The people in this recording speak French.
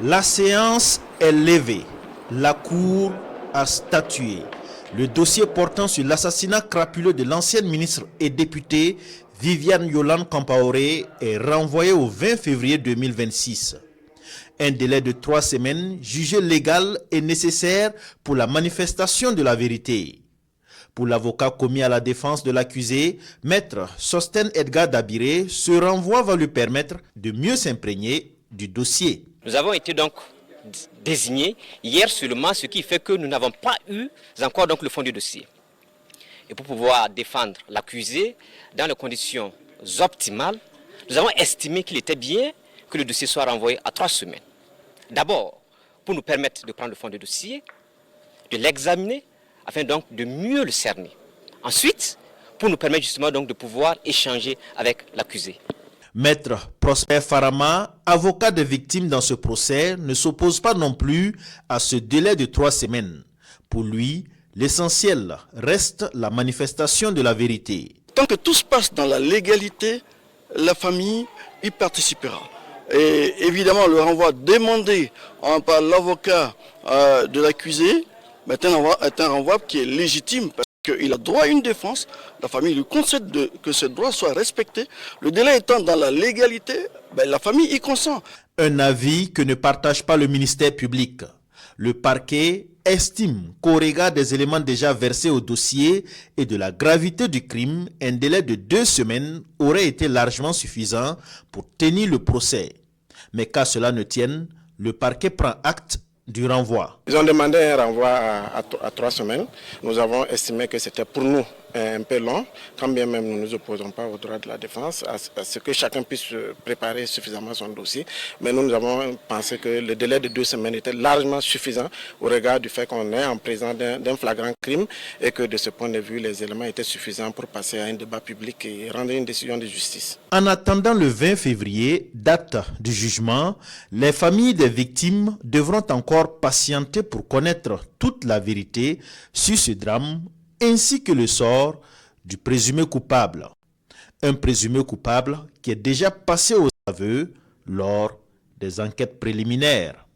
La séance est levée. La Cour a statué. Le dossier portant sur l'assassinat crapuleux de l'ancienne ministre et députée Viviane Yolande Kampaoré est renvoyé au 20 février 2026. Un délai de 3 semaines jugé légal et nécessaire pour la manifestation de la vérité. Pour l'avocat commis à la défense de l'accusé, maître Sosten Edgar Dabiré, ce renvoi va lui permettre de mieux s'imprégner du dossier. Nous avons été donc désignés hier seulement, ce qui fait que nous n'avons pas eu encore donc le fond du dossier. Et pour pouvoir défendre l'accusé dans les conditions optimales, nous avons estimé qu'il était bien que le dossier soit renvoyé à 3 semaines. D'abord, pour nous permettre de prendre le fond du dossier, de l'examiner, afin donc de mieux le cerner. Ensuite, pour nous permettre justement donc de pouvoir échanger avec l'accusé. Maître Prosper Farama, avocat des victimes dans ce procès, ne s'oppose pas non plus à ce délai de 3 semaines. Pour lui, l'essentiel reste la manifestation de la vérité. Tant que tout se passe dans la légalité, la famille y participera. Et évidemment, le renvoi demandé par l'avocat de l'accusé est un renvoi qui est légitime parce qu'il a droit à une défense. La famille lui concède que ce droit soit respecté. Le délai étant dans la légalité, la famille y consent. Un avis que ne partage pas le ministère public. Le parquet estime qu'au regard des éléments déjà versés au dossier et de la gravité du crime, un délai de 2 semaines aurait été largement suffisant pour tenir le procès. Mais qu'à cela ne tienne, le parquet prend acte du renvoi. Ils ont demandé un renvoi à 3 semaines. Nous avons estimé que c'était pour nous un peu long, quand bien même nous ne nous opposons pas au droit de la défense, à ce que chacun puisse préparer suffisamment son dossier. Mais nous avons pensé que le délai de 2 semaines était largement suffisant au regard du fait qu'on est en présence d'un flagrant crime et que de ce point de vue, les éléments étaient suffisants pour passer à un débat public et rendre une décision de justice. En attendant le 20 février, date du jugement, les familles des victimes devront encore patienter pour connaître toute la vérité sur ce drame ainsi que le sort du présumé coupable. Un présumé coupable qui est déjà passé aux aveux lors des enquêtes préliminaires.